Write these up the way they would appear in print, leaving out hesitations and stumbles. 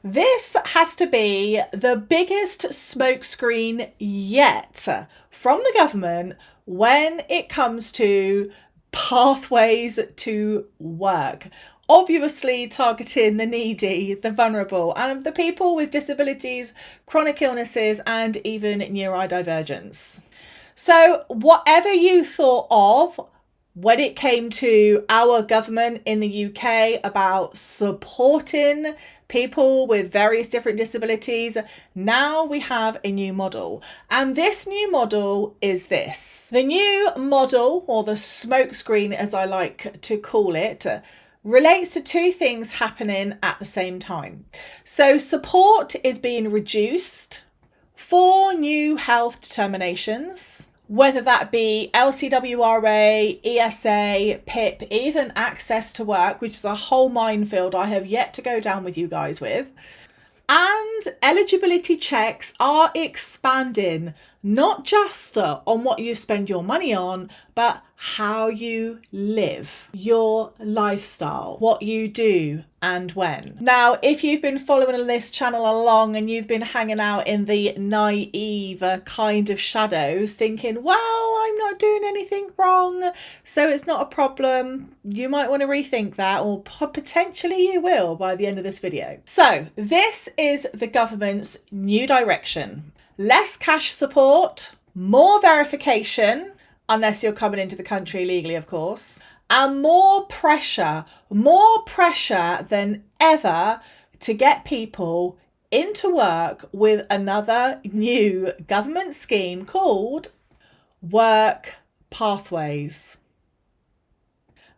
This has to be the biggest smokescreen yet from the government when it comes to pathways to work. Obviously targeting the needy, the vulnerable, and the people with disabilities, chronic illnesses, and even neurodivergence. So whatever you thought of when it came to our government in the UK about supporting people with various different disabilities, now we have a new model. And this new model is this. The new model, or the smokescreen as I like to call it, relates to two things happening at the same time. So support is being reduced for new health determinations, whether that be LCWRA, ESA, PIP, even access to work, which is a whole minefield I have yet to go down with you guys with. And eligibility checks are expanding, not just on what you spend your money on, but how you live, your lifestyle, what you do and when. Now, if you've been following this channel along and you've been hanging out in the naive kind of shadows thinking, well, I'm not doing anything wrong, so it's not a problem, you might want to rethink that, or potentially you will by the end of this video. So this is the government's new direction. Less cash support, more verification, unless you're coming into the country legally, of course, and more pressure than ever to get people into work with another new government scheme called Work Pathways.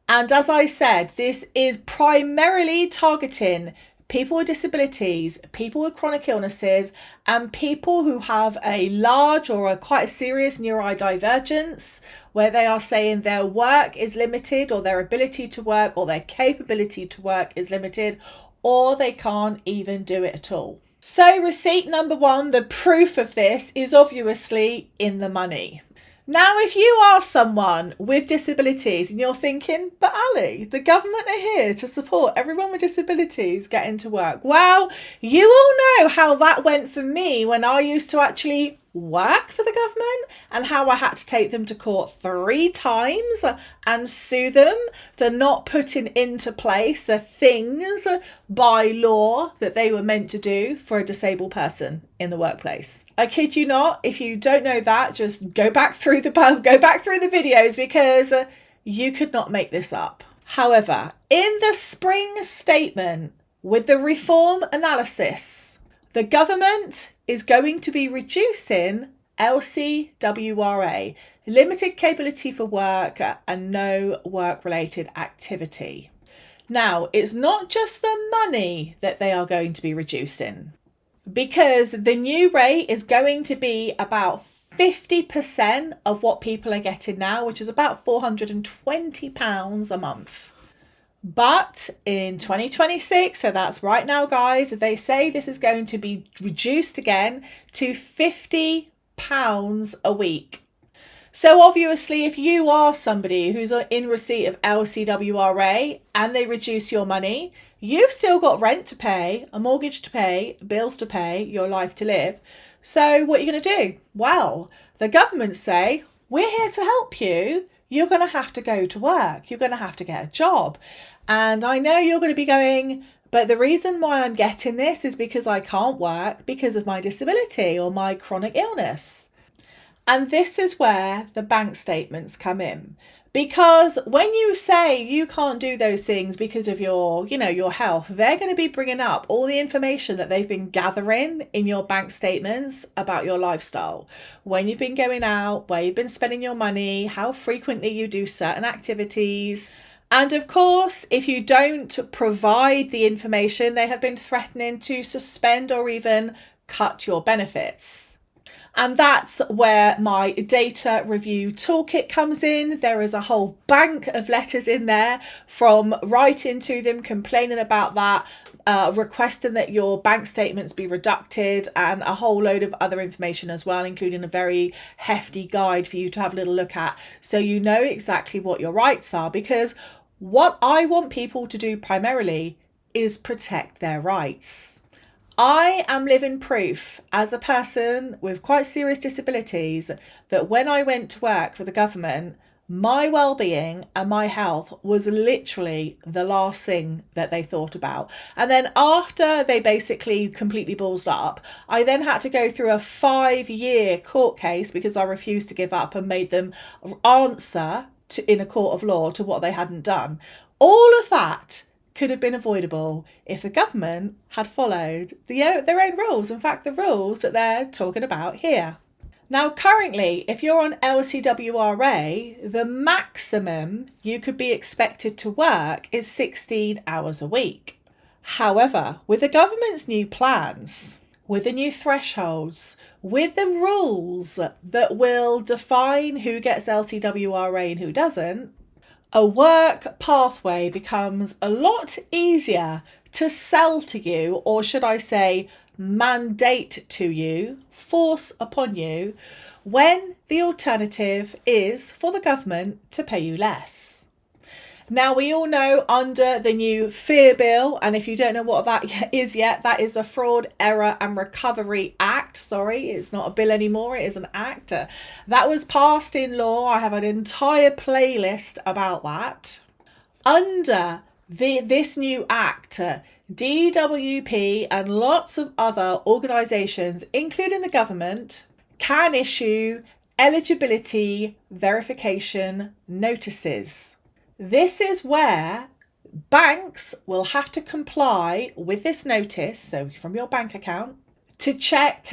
And as I said, this is primarily targeting people with disabilities, people with chronic illnesses, and people who have a large or a quite a serious neurodivergence, where they are saying their work is limited, or their ability to work, or their capability to work is limited, or they can't even do it at all. So receipt number one, the proof of this is obviously in the money. Now, if you are someone with disabilities and you're thinking, but Ali, the government are here to support everyone with disabilities getting to work. Well, you all know how that went for me when I used to actually work for the government, and how I had to take them to court 3 times and sue them for not putting into place the things by law that they were meant to do for a disabled person in the workplace. I kid you not, if you don't know that, just go back through the videos, because you could not make this up. However, in the spring statement with the reform analysis, the government is going to be reducing LCWRA, limited capability for work and no work-related activity. Now, it's not just the money that they are going to be reducing, because the new rate is going to be about 50% of what people are getting now, which is about £420 a month. But in 2026, so that's right now, guys, they say this is going to be reduced again to £50 a week. So obviously, if you are somebody who's in receipt of LCWRA and they reduce your money, you've still got rent to pay, a mortgage to pay, bills to pay, your life to live. So what are you going to do? Well, the government say, we're here to help you. You're going to have to go to work. You're going to have to get a job. And I know you're going to be going, but the reason why I'm getting this is because I can't work because of my disability or my chronic illness. And this is where the bank statements come in. Because when you say you can't do those things because of your health, they're going to be bringing up all the information that they've been gathering in your bank statements about your lifestyle. When you've been going out, where you've been spending your money, how frequently you do certain activities. And of course, if you don't provide the information, they have been threatening to suspend or even cut your benefits. And that's where my data review toolkit comes in. There is a whole bank of letters in there from writing to them, complaining about that, requesting that your bank statements be reducted, and a whole load of other information as well, including a very hefty guide for you to have a little look at, so you know exactly what your rights are. Because what I want people to do primarily is protect their rights. I am living proof as a person with quite serious disabilities that when I went to work for the government, my well-being and my health was literally the last thing that they thought about. And then after they basically completely ballsed up, I then had to go through a 5-year court case because I refused to give up and made them answer in a court of law to what they hadn't done. All of that could have been avoidable if the government had followed their own rules. In fact, the rules that they're talking about here. Now, currently, if you're on LCWRA, the maximum you could be expected to work is 16 hours a week. However, with the government's new plans, with the new thresholds, with the rules that will define who gets LCWRA and who doesn't, a work pathway becomes a lot easier to sell to you, or should I say, mandate to you, force upon you, when the alternative is for the government to pay you less. Now, we all know under the new FEAR bill, and if you don't know what that is yet, that is the Fraud, Error and Recovery Act. Sorry, it's not a bill anymore, it is an act. That was passed in law. I have an entire playlist about that. Under this new act, DWP and lots of other organisations, including the government, can issue eligibility verification notices. This is where banks will have to comply with this notice, so from your bank account, to check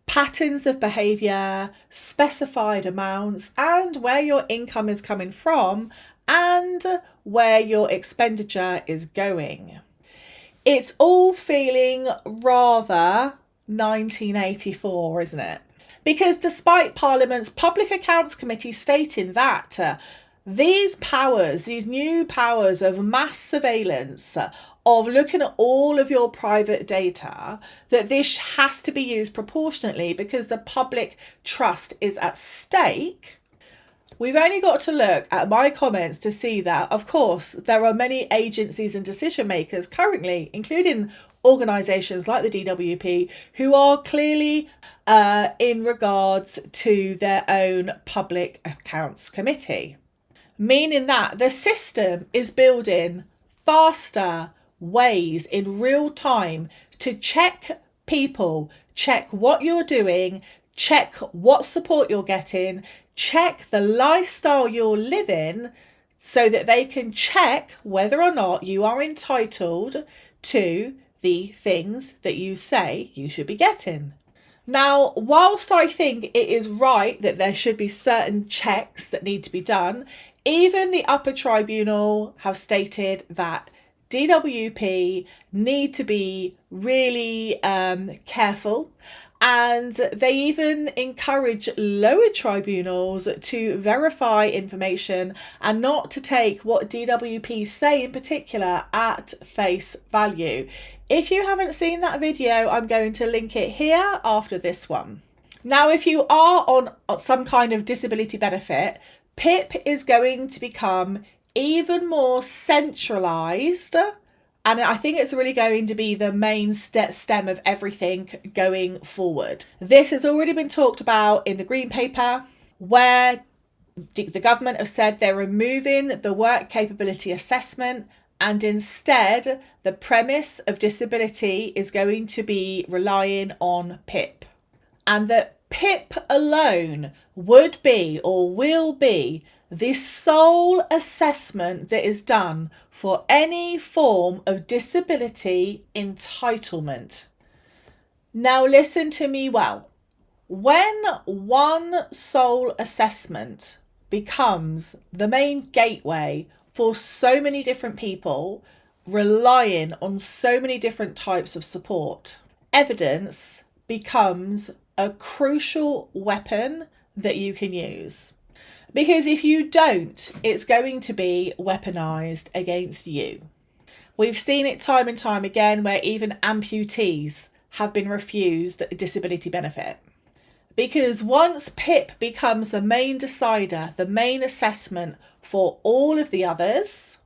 patterns of behaviour, specified amounts, and where your income is coming from and where your expenditure is going. It's all feeling rather 1984, isn't it? Because despite Parliament's Public Accounts Committee stating that these powers, these new powers of mass surveillance, of looking at all of your private data, that this has to be used proportionately because the public trust is at stake. We've only got to look at my comments to see that, of course, there are many agencies and decision makers currently, including organisations like the DWP, who are clearly in regards to their own Public Accounts Committee. Meaning that the system is building faster ways in real time to check people, check what you're doing, check what support you're getting, check the lifestyle you're living, so that they can check whether or not you are entitled to the things that you say you should be getting. Now, whilst I think it is right that there should be certain checks that need to be done, even the upper tribunal have stated that DWP need to be really careful, and they even encourage lower tribunals to verify information and not to take what DWP say in particular at face value. If you haven't seen that video, I'm going to link it here after this one. Now, if you are on some kind of disability benefit, PIP is going to become even more centralised, and I think it's really going to be the main stem of everything going forward. This has already been talked about in the Green Paper, where the government have said they're removing the work capability assessment, and instead the premise of disability is going to be relying on PIP, and that PIP alone would be or will be the sole assessment that is done for any form of disability entitlement. Now listen to me well. When one sole assessment becomes the main gateway for so many different people relying on so many different types of support, evidence becomes a crucial weapon that you can use. Because if you don't, it's going to be weaponized against you. We've seen it time and time again where even amputees have been refused disability benefit. Because once PIP becomes the main decider, the main assessment for all of the others,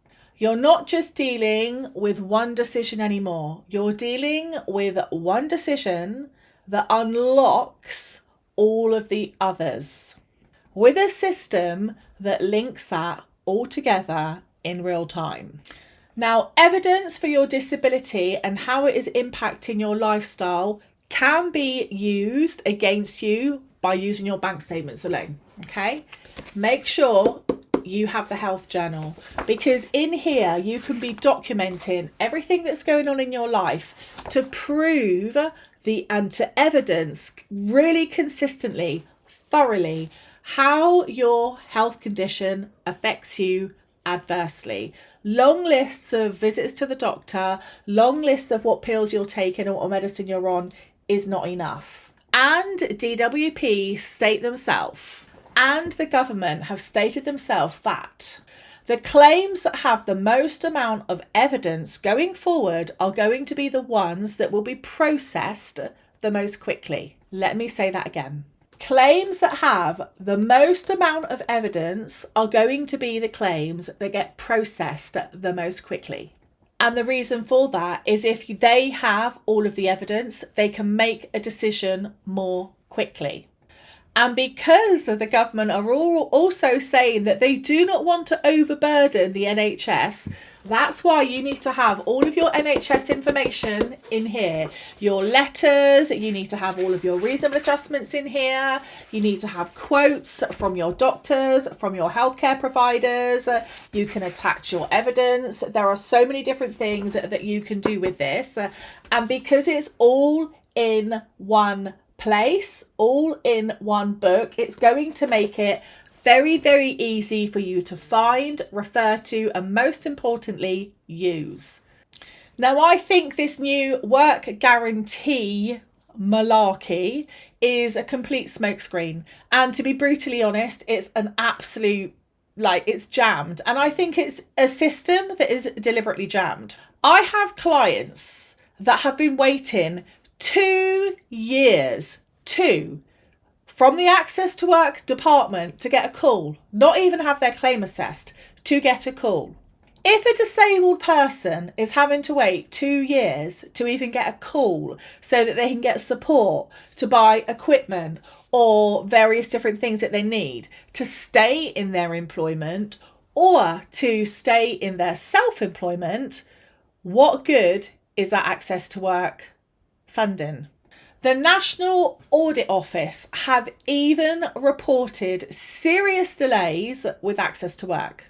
You're not just dealing with one decision anymore. You're dealing with one decision that unlocks all of the others with a system that links that all together in real time. Now, evidence for your disability and how it is impacting your lifestyle can be used against you by using your bank statements alone, okay? Make sure you have the health journal, because in here you can be documenting everything that's going on in your life to prove and to evidence really consistently, thoroughly, how your health condition affects you adversely. Long lists of visits to the doctor, long lists of what pills you're taking or what medicine you're on is not enough. And DWP state themselves, and the government have stated themselves, that the claims that have the most amount of evidence going forward are going to be the ones that will be processed the most quickly. Let me say that again. Claims that have the most amount of evidence are going to be the claims that get processed the most quickly. And the reason for that is if they have all of the evidence, they can make a decision more quickly. And because the government are also saying that they do not want to overburden the NHS, that's why you need to have all of your NHS information in here. Your letters, you need to have all of your reasonable adjustments in here. You need to have quotes from your doctors, from your healthcare providers. You can attach your evidence. There are so many different things that you can do with this. And because it's all in one place, all in one book, it's going to make it very, very easy for you to find, refer to, and most importantly, use. Now, I think this new work guarantee malarkey is a complete smokescreen. And to be brutally honest, it's an absolute, it's jammed. And I think it's a system that is deliberately jammed. I have clients that have been waiting 2 years, from the Access to Work department to get a call, not even have their claim assessed, to get a call. If a disabled person is having to wait 2 years to even get a call so that they can get support to buy equipment or various different things that they need to stay in their employment or to stay in their self-employment, what good is that Access to Work funding? The National Audit Office have even reported serious delays with Access to Work.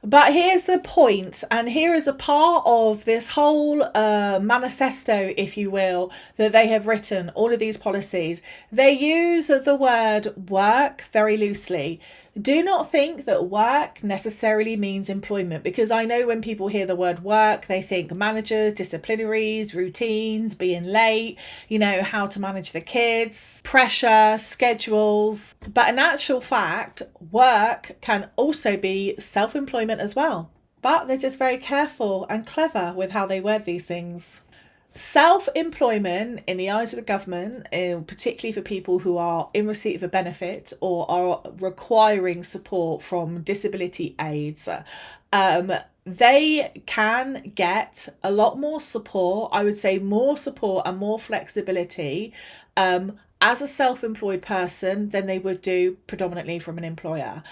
But here's the point, and here is a part of this whole manifesto, if you will, that they have written, all of these policies. They use the word work very loosely. Do not think that work necessarily means employment, because I know when people hear the word work, they think managers, disciplinaries, routines, being late, how to manage the kids, pressure, schedules. But in actual fact, work can also be self-employment as well. But they're just very careful and clever with how they word these things. Self-employment in the eyes of the government, particularly for people who are in receipt of a benefit or are requiring support from disability aids, they can get a lot more support, I would say more support and more flexibility as a self-employed person than they would do predominantly from an employer.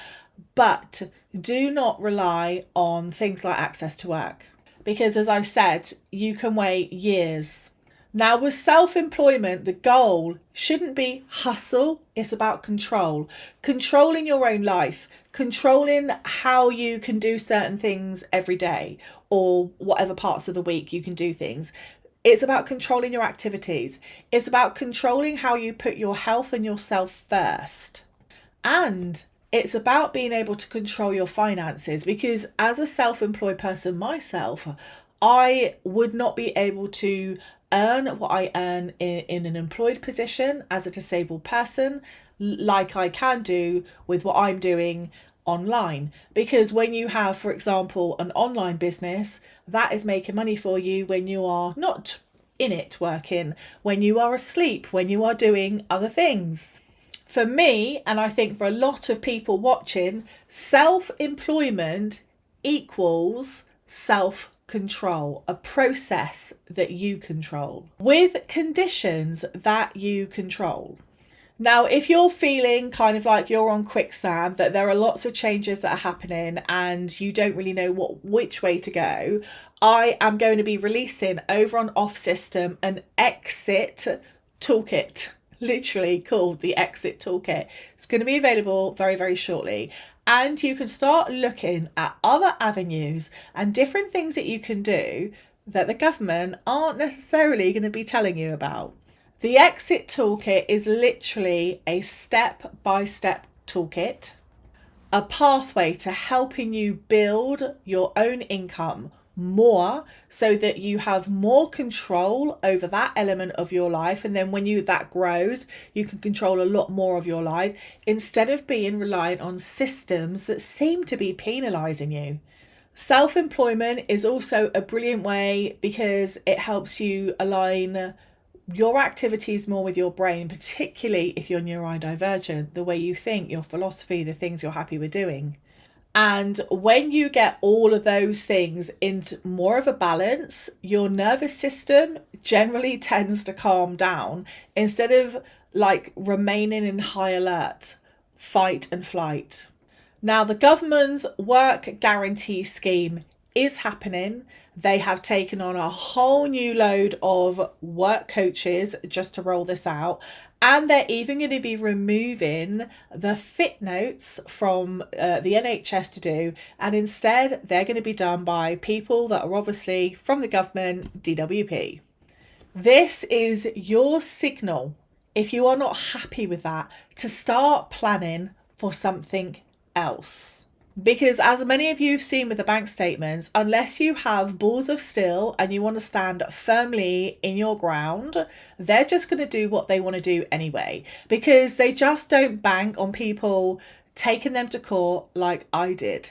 But do not rely on things like Access to Work, because as I said, you can wait years. Now, with self-employment, the goal shouldn't be hustle. It's about control. Controlling your own life, controlling how you can do certain things every day or whatever parts of the week you can do things. It's about controlling your activities. It's about controlling how you put your health and yourself first. And it's about being able to control your finances, because as a self-employed person myself, I would not be able to earn what I earn in an employed position as a disabled person like I can do with what I'm doing online. Because when you have, for example, an online business, that is making money for you when you are not in it working, when you are asleep, when you are doing other things. For me, and I think for a lot of people watching, self-employment equals self-control, a process that you control, with conditions that you control. Now, if you're feeling kind of like you're on quicksand, that there are lots of changes that are happening and you don't really know which way to go, I am going to be releasing over on Off System an exit toolkit, literally called the Exit Toolkit. It's going to be available very, very shortly. And you can start looking at other avenues and different things that you can do that the government aren't necessarily going to be telling you about. The Exit Toolkit is literally a step-by-step toolkit, a pathway to helping you build your own income more so that you have more control over that element of your life, and then when that grows, you can control a lot more of your life instead of being reliant on systems that seem to be penalizing you. Self-employment is also a brilliant way because it helps you align your activities more with your brain, particularly if you're neurodivergent, the way you think, your philosophy, the things you're happy with doing. And when you get all of those things into more of a balance, your nervous system generally tends to calm down instead of like remaining in high alert, fight and flight. Now, the government's work guarantee scheme is happening. They have taken on a whole new load of work coaches just to roll this out. And they're even going to be removing the fit notes from the NHS to do. And instead, they're going to be done by people that are obviously from the government, DWP. This is your signal, if you are not happy with that, to start planning for something else. Because as many of you have seen with the bank statements, unless you have balls of steel and you want to stand firmly in your ground, they're just going to do what they want to do anyway, because they just don't bank on people taking them to court like I did.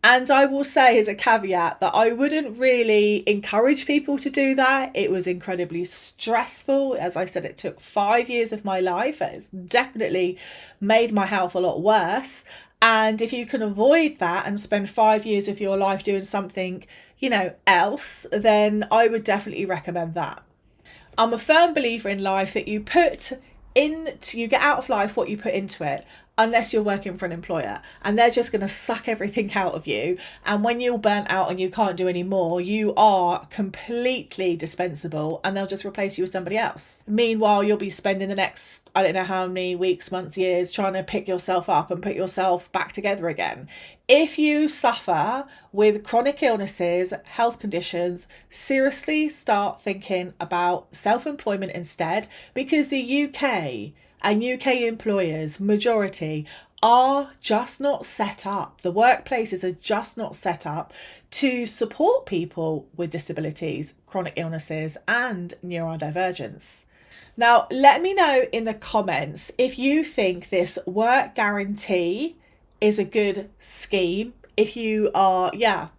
And I will say as a caveat that I wouldn't really encourage people to do that. It was incredibly stressful. As I said, it took 5 years of my life. It's definitely made my health a lot worse. And if you can avoid that and spend 5 years of your life doing something, else, then I would definitely recommend that. I'm a firm believer in life that you get out of life what you put into it, unless you're working for an employer and they're just going to suck everything out of you. And when you're burnt out and you can't do any more, you are completely dispensable and they'll just replace you with somebody else. Meanwhile, you'll be spending the next, I don't know how many weeks, months, years trying to pick yourself up and put yourself back together again. If you suffer with chronic illnesses, health conditions, seriously start thinking about self-employment instead, because the UK and UK employers, majority, are just not set up. The workplaces are just not set up to support people with disabilities, chronic illnesses, and neurodivergence. Now, let me know in the comments if you think this work guarantee is a good scheme, if you are,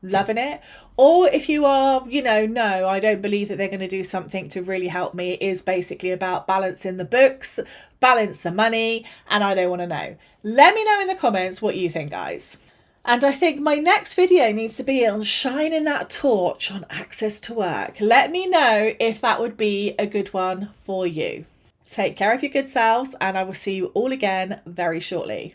loving it, or if you are, no, I don't believe that they're going to do something to really help me. It is basically about balancing the books, balance the money, and I don't want to know. Let me know in the comments what you think, guys. And I think my next video needs to be on shining that torch on access to work. Let me know if that would be a good one for you. Take care of your good selves, and I will see you all again very shortly.